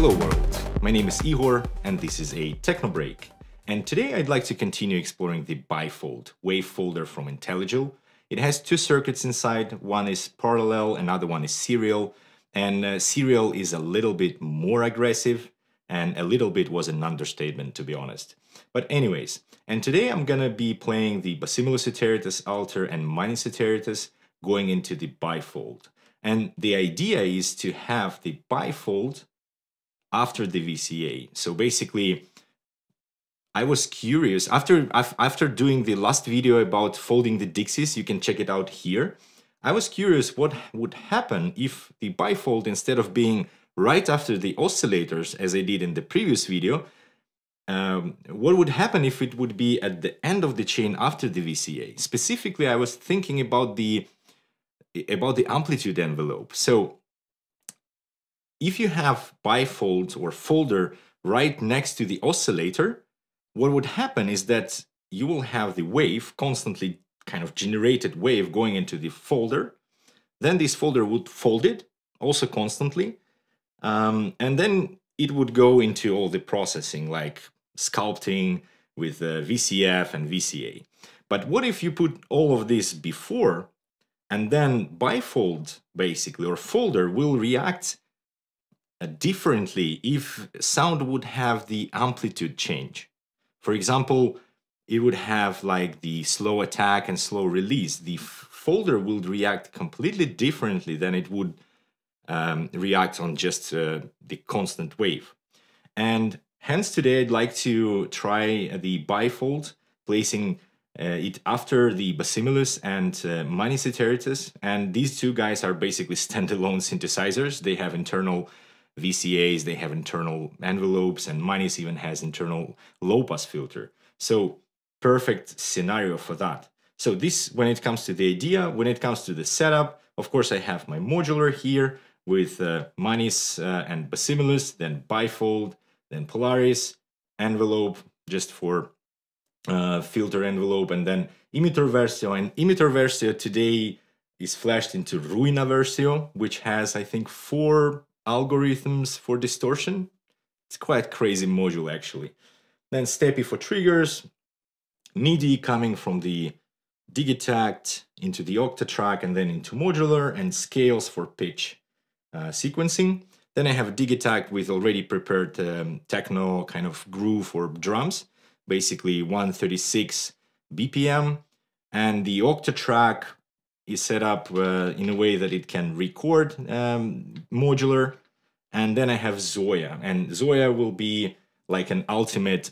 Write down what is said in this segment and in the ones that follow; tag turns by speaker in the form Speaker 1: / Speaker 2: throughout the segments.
Speaker 1: Hello world, my name is Ihor and this is a Techno Break. And today I'd like to continue exploring the Bifold Wavefolder from IntelliJ. It has two circuits inside, one is parallel, another one is serial. And serial is a little bit more aggressive, and a little bit was an understatement to be honest. But anyways, and today I'm gonna be playing the Basimilus Iteritas Alter and Manis Iteritas going into the Bifold. And the idea is to have the Bifold after the VCA. So basically, I was curious, after doing the last video about folding the Dixies, you can check it out here. I was curious what would happen if the Bifold, instead of being right after the oscillators, as I did in the previous video, what would happen if it would be at the end of the chain after the VCA? Specifically, I was thinking about the amplitude envelope. So if you have bifold or folder right next to the oscillator, what would happen is that you will have the wave, constantly kind of generated wave going into the folder. Then this folder would fold it also constantly. And then it would go into all the processing like sculpting with VCF and VCA. But what if you put all of this before, and then bifold basically, or folder will react differently if sound would have the amplitude change. For example, it would have like the slow attack and slow release. The folder will react completely differently than it would react on just the constant wave. And hence today I'd like to try the bifold, placing it after the Basimilus and Manis Iteritas. And these two guys are basically standalone synthesizers. They have internal VCAs, they have internal envelopes, and Manis even has internal low-pass filter. So perfect scenario for that. So this, when it comes to the idea, when it comes to the setup, of course I have my modular here with Manis and Basimilus, then bifold, then Polaris, envelope just for filter envelope, and then emitter versio. And emitter versio today is flashed into Ruina versio, which has, I think, 4 algorithms for distortion. It's quite crazy module actually. Then Stepi for triggers, MIDI coming from the Digitact into the Octatrack and then into modular, and scales for pitch sequencing. Then I have Digitact with already prepared techno kind of groove for drums, basically 136 BPM, and the Octatrack is set up in a way that it can record modular. And then I have Zoya, and Zoya will be like an ultimate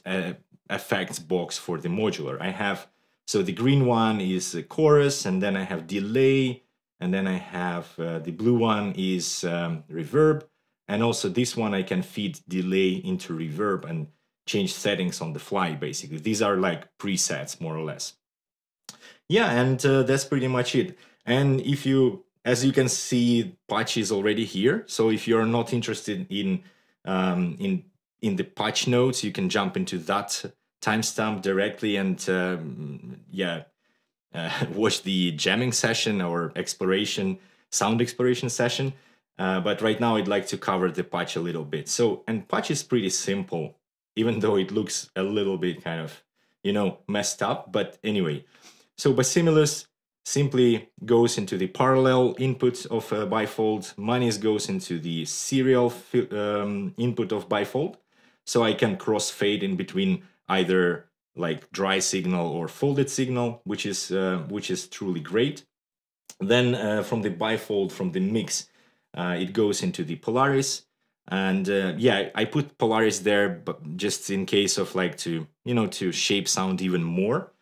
Speaker 1: effects box for the modular. I have, so the green one is a chorus, and then I have delay, and then I have the blue one is reverb, and also this one I can feed delay into reverb and change settings on the fly basically. These are like presets more or less. Yeah, and that's pretty much it. And if you, as you can see, patch is already here. So if you're not interested in the patch notes, you can jump into that timestamp directly and watch the jamming session or sound exploration session. But right now I'd like to cover the patch a little bit. So, and patch is pretty simple, even though it looks a little bit kind of, you know, messed up. But anyway, so Basimilus simply goes into the parallel input of bifold. Manis goes into the serial input of bifold. So I can crossfade in between either like dry signal or folded signal, which is truly great. Then from the bifold, from the mix, it goes into the Polaris. And yeah, I put Polaris there, but just in case of like to, you know, to shape sound even more.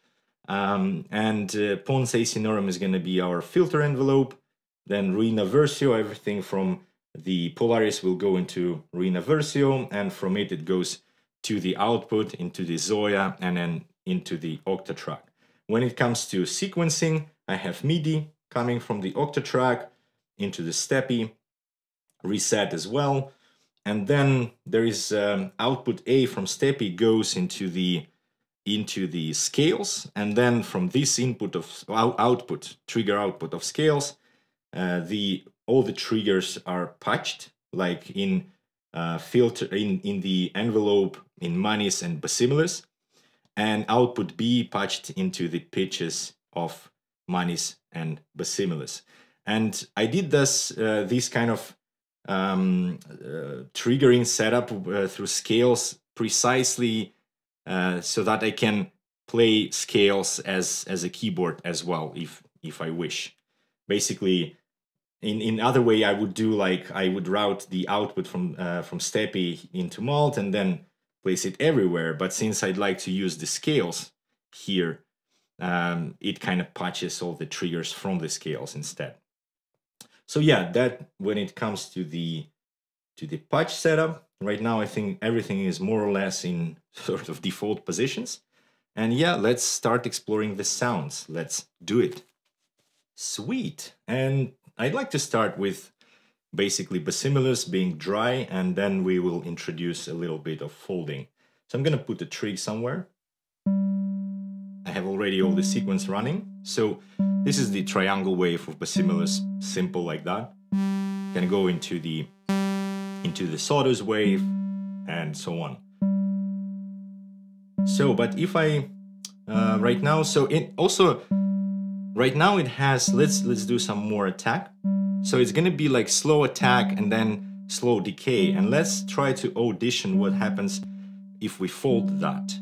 Speaker 1: And Ponce Sinorum is going to be our filter envelope. Then Ruina versio, everything from the Polaris will go into Ruina versio, and from it goes to the output, into the Zoya, and then into the Octatrack. When it comes to sequencing, I have MIDI coming from the Octatrack into the Stepi, reset as well. And then there is output A from Stepi goes into the scales, and then from this input of trigger output of scales, all the triggers are patched like in filter in the envelope in manis and basimilars, and output B patched into the pitches of manis and basimilars. And I did this kind of triggering setup through scales precisely so that I can play scales as a keyboard as well, if I wish. Basically, in other way, I would do like I would route the output from Stepi into Malt and then place it everywhere. But since I'd like to use the scales here, it kind of patches all the triggers from the scales instead. So yeah, that when it comes to the patch setup, right now I think everything is more or less in sort of default positions. And yeah, let's start exploring the sounds. Let's do it. Sweet. And I'd like to start with basically basimilars being dry, and then we will introduce a little bit of folding. So I'm going to put a trig somewhere. I have already all the sequence running. So this is the triangle wave of basimilars, simple like that. Can go into the sawtooth wave and so on. So, but if I right now, so it also right now it has let's do some more attack. So it's gonna be like slow attack and then slow decay, and let's try to audition what happens if we fold that.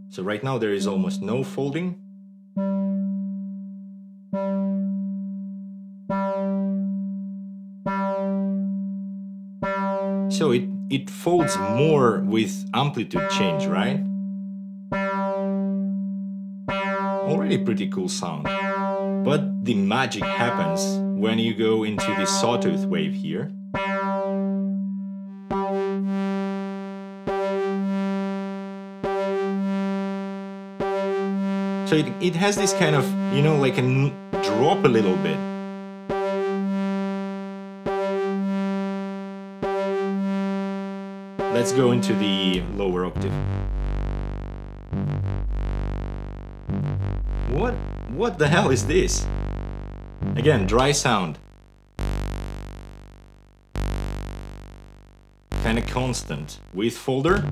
Speaker 1: So right now there is almost no folding. So it folds more with amplitude change, right? Already pretty cool sound. But the magic happens when you go into the sawtooth wave here. So it has this kind of, you know, like a drop a little bit. Let's go into the lower octave. What the hell is this? Again, dry sound. Kind of constant. Wavefolder.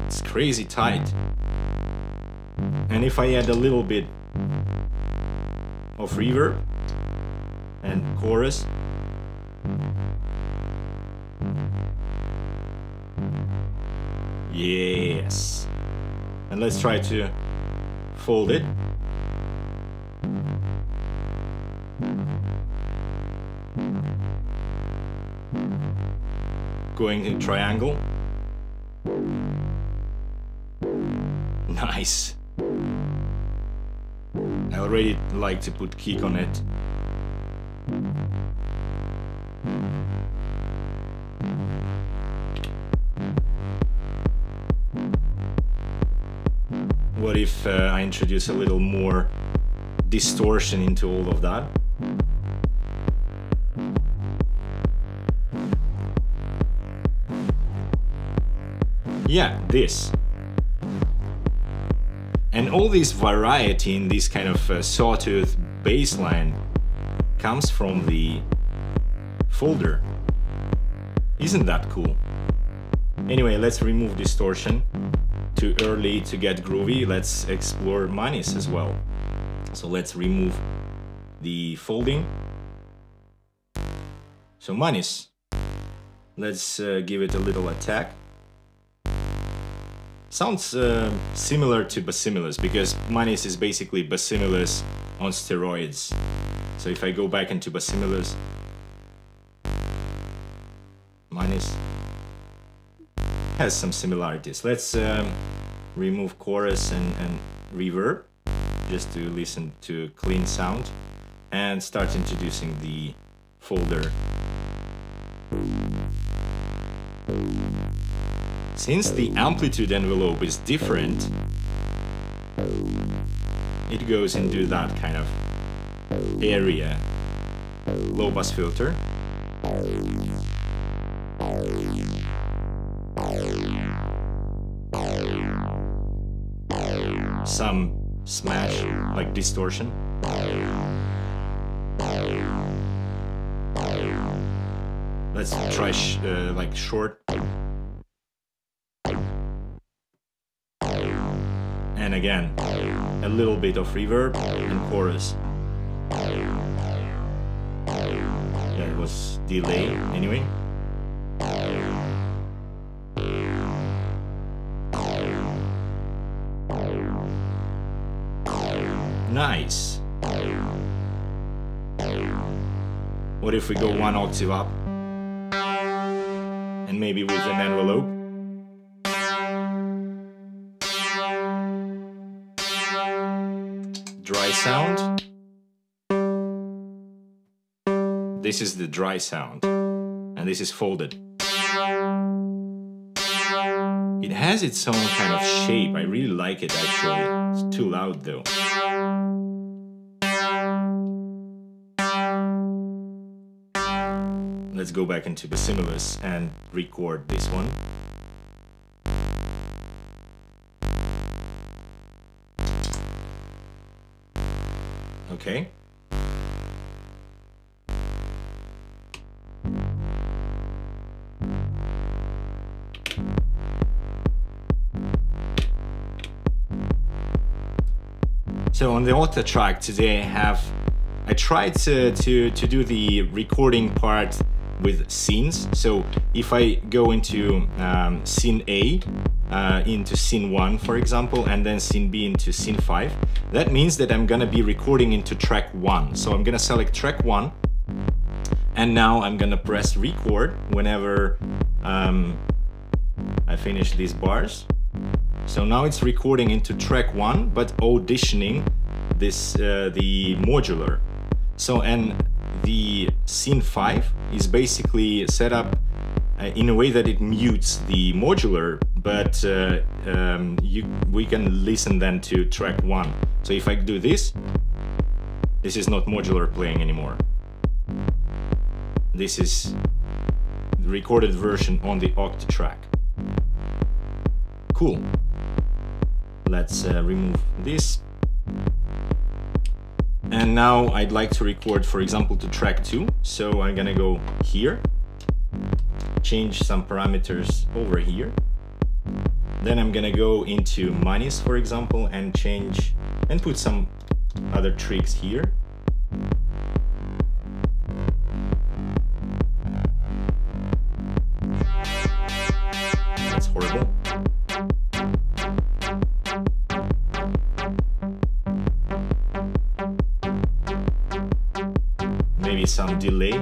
Speaker 1: It's crazy tight. And if I add a little bit of reverb and chorus, yes. And let's try to fold it. Going in triangle. Nice. I already like to put kick on it. What if I introduce a little more distortion into all of that? Yeah, this. And all this variety in this kind of sawtooth bass line comes from the folder. Isn't that cool? Anyway, let's remove distortion. Too early to get groovy. Let's explore manis as well. So let's remove the folding. So manis. Let's give it a little attack. Sounds similar to basimilars, because manis is basically basimilars on steroids. So if I go back into basimilars, manis has some similarities. Let's remove chorus and reverb, just to listen to clean sound, and start introducing the folder. Since the amplitude envelope is different, it goes into that kind of area. Low pass filter. Some smash, like distortion. Let's try like short. And again, a little bit of reverb and chorus. Yeah, it was delay anyway. Nice. What if we go one octave up? And maybe with an envelope? Dry sound. This is the dry sound, and this is folded. It has its own kind of shape. I really like it actually. It's too loud though. Let's go back into the Simulus and record this one. Okay. So on the auto track today I tried to do the recording part with scenes. So if I go into scene A, into scene 1 for example, and then scene B into scene 5, that means that I'm gonna be recording into track 1. So I'm gonna select track 1, and now I'm gonna press record whenever I finish these bars. So now it's recording into track 1, but auditioning this the modular. So, and the scene 5 is basically set up in a way that it mutes the modular, but we can listen then to track 1. So if I do this, this is not modular playing anymore. This is the recorded version on the octa track. Cool. Let's remove this. And now I'd like to record, for example, to track 2. So I'm gonna go here, change some parameters over here. Then I'm gonna go into minus, for example, and change and put some other tricks here. That's horrible. Maybe some delay.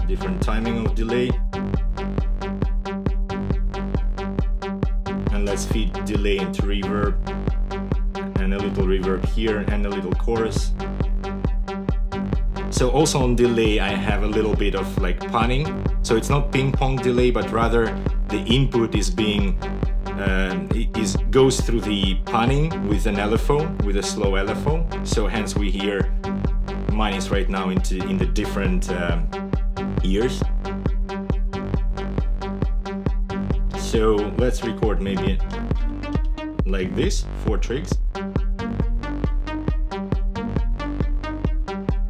Speaker 1: Different timing of delay. And let's feed delay into reverb. And a little reverb here and a little chorus. So also on delay I have a little bit of like panning. So it's not ping pong delay, but rather the input is being goes through the panning with an LFO, with a slow LFO. So hence we hear minus right now in the different ears. So let's record maybe like this, 4 tricks.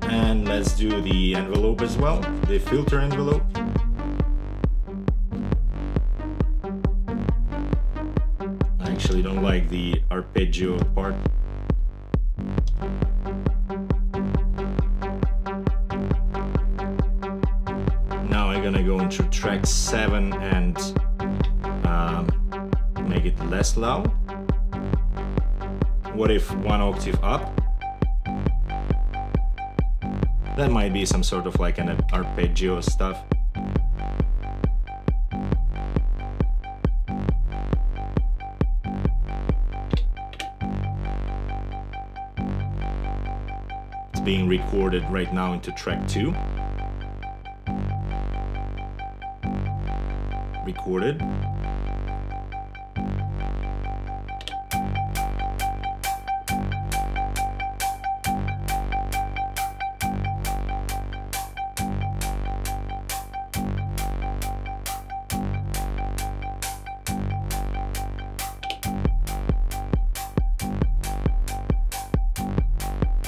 Speaker 1: And let's do the envelope as well, the filter envelope. I actually don't like the arpeggio part. Now I'm gonna go into track 7 and make it less loud. What if 1 octave up? That might be some sort of like an arpeggio stuff. It's being recorded right now into track 2. Recorded.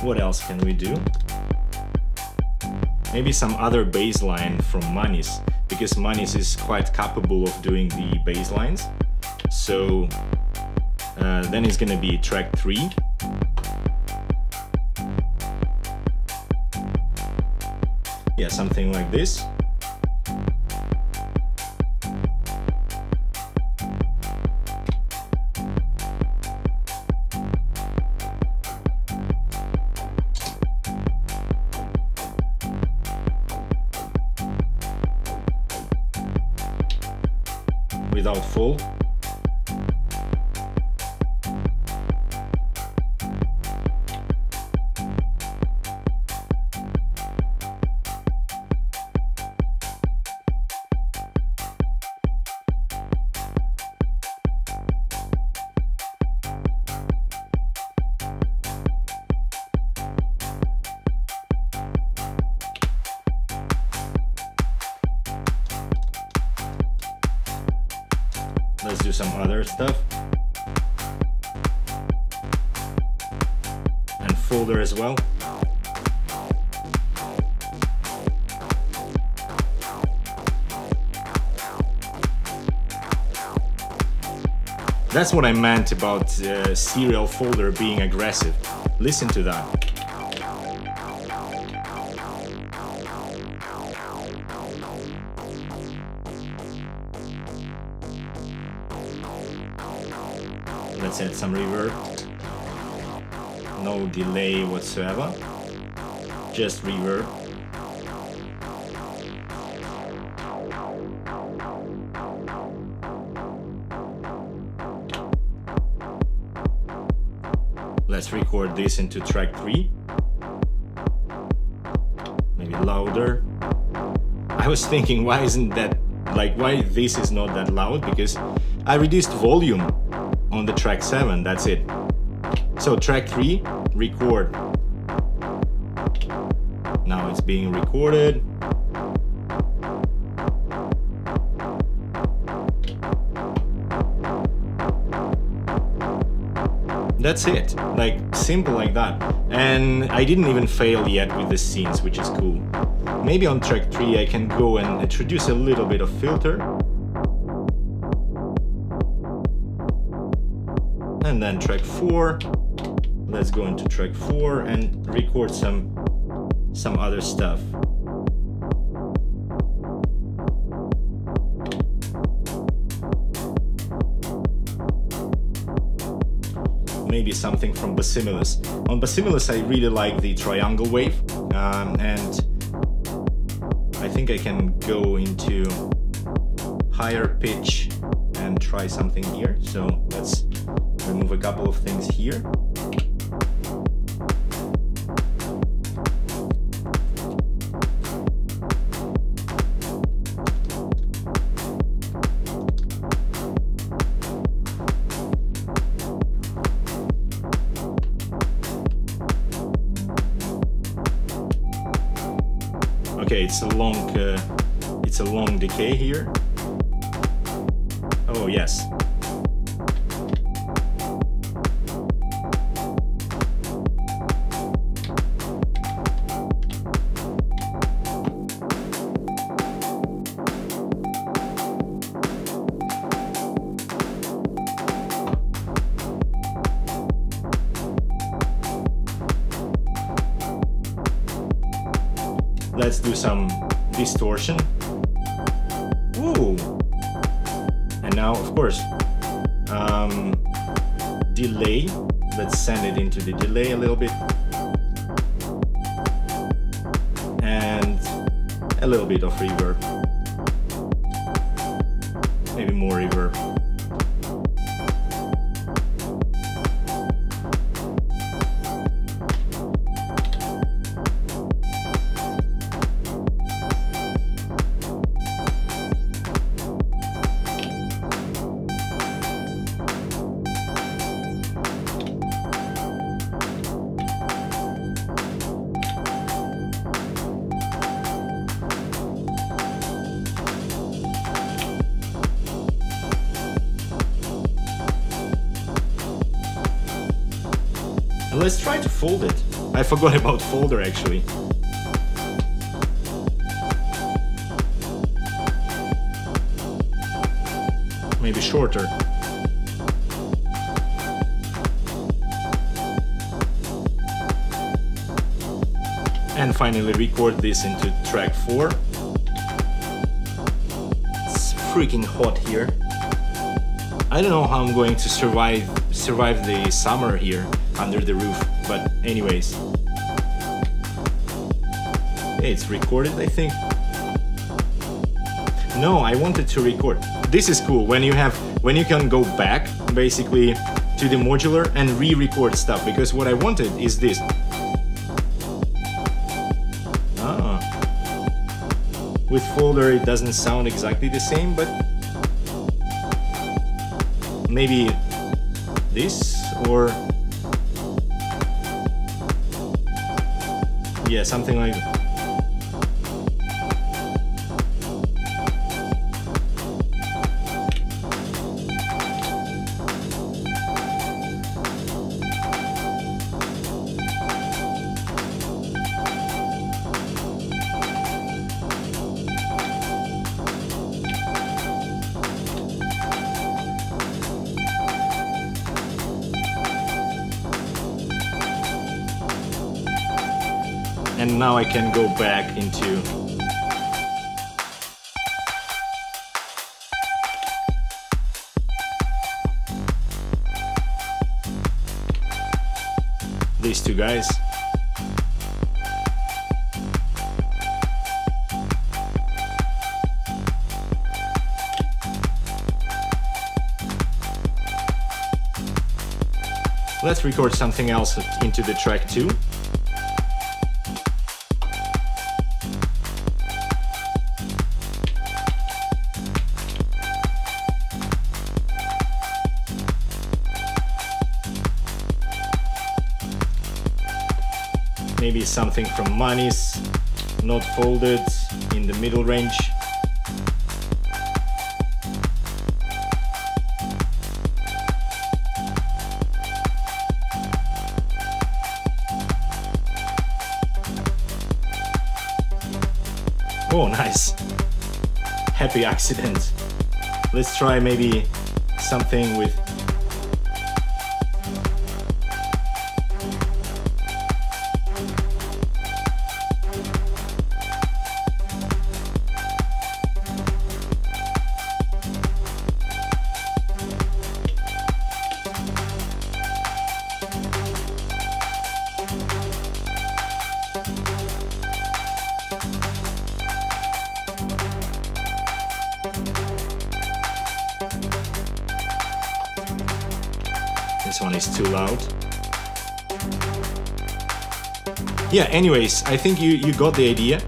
Speaker 1: What else can we do? maybe some other bass line from Manis, because Manis is quite capable of doing the bass lines. So then it's gonna be track 3. Yeah, something like this. Without full. Let's do some other stuff. And folder as well. That's what I meant about serial folder being aggressive. Listen to that. Let's add some reverb. No delay whatsoever. Just reverb. Let's record this into track 3. Maybe louder. I was thinking, why isn't that, like, why this is not that loud? Because I reduced volume on the track 7, that's it. So track 3, record. Now it's being recorded. That's it, like simple like that. And I didn't even fail yet with the scenes, which is cool. Maybe on track 3 I can go and introduce a little bit of filter. And then track 4, let's go into track 4 and record some other stuff. Maybe something from Basimilus. On Basimilus I really like the triangle wave, and I think I can go into higher pitch and try something here. So let's remove a couple of things here. Okay, it's a long decay here. Oh yes. Let's do some distortion. Ooh. And now, of course, delay. Let's send it into the delay a little bit. And a little bit of reverb. Maybe more reverb. Let's try to fold it. I forgot about folder actually. maybe shorter. And finally record this into track 4. It's freaking hot here. I don't know how I'm going to survive the summer here under the roof, but anyways. Hey, it's recorded, I think. No, I wanted to record. This is cool when you can go back basically to the modular and re-record stuff, because what I wanted is this. With folder it doesn't sound exactly the same, but maybe this, or yeah, something like that. And now I can go back into these two guys. Let's record something else into the track 2. Maybe something from Manis, not folded, in the middle range. Oh, nice. Happy accident. Let's try maybe something with this one is too loud. Yeah, anyways, I think you got the idea.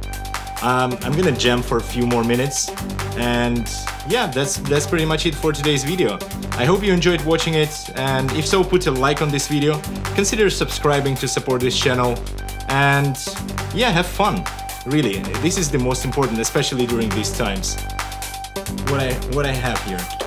Speaker 1: I'm gonna jam for a few more minutes, and yeah, that's pretty much it for today's video. I hope you enjoyed watching it, and if so, put a like on this video, consider subscribing to support this channel, and yeah, have fun. Really, this is the most important, especially during these times. What I have here.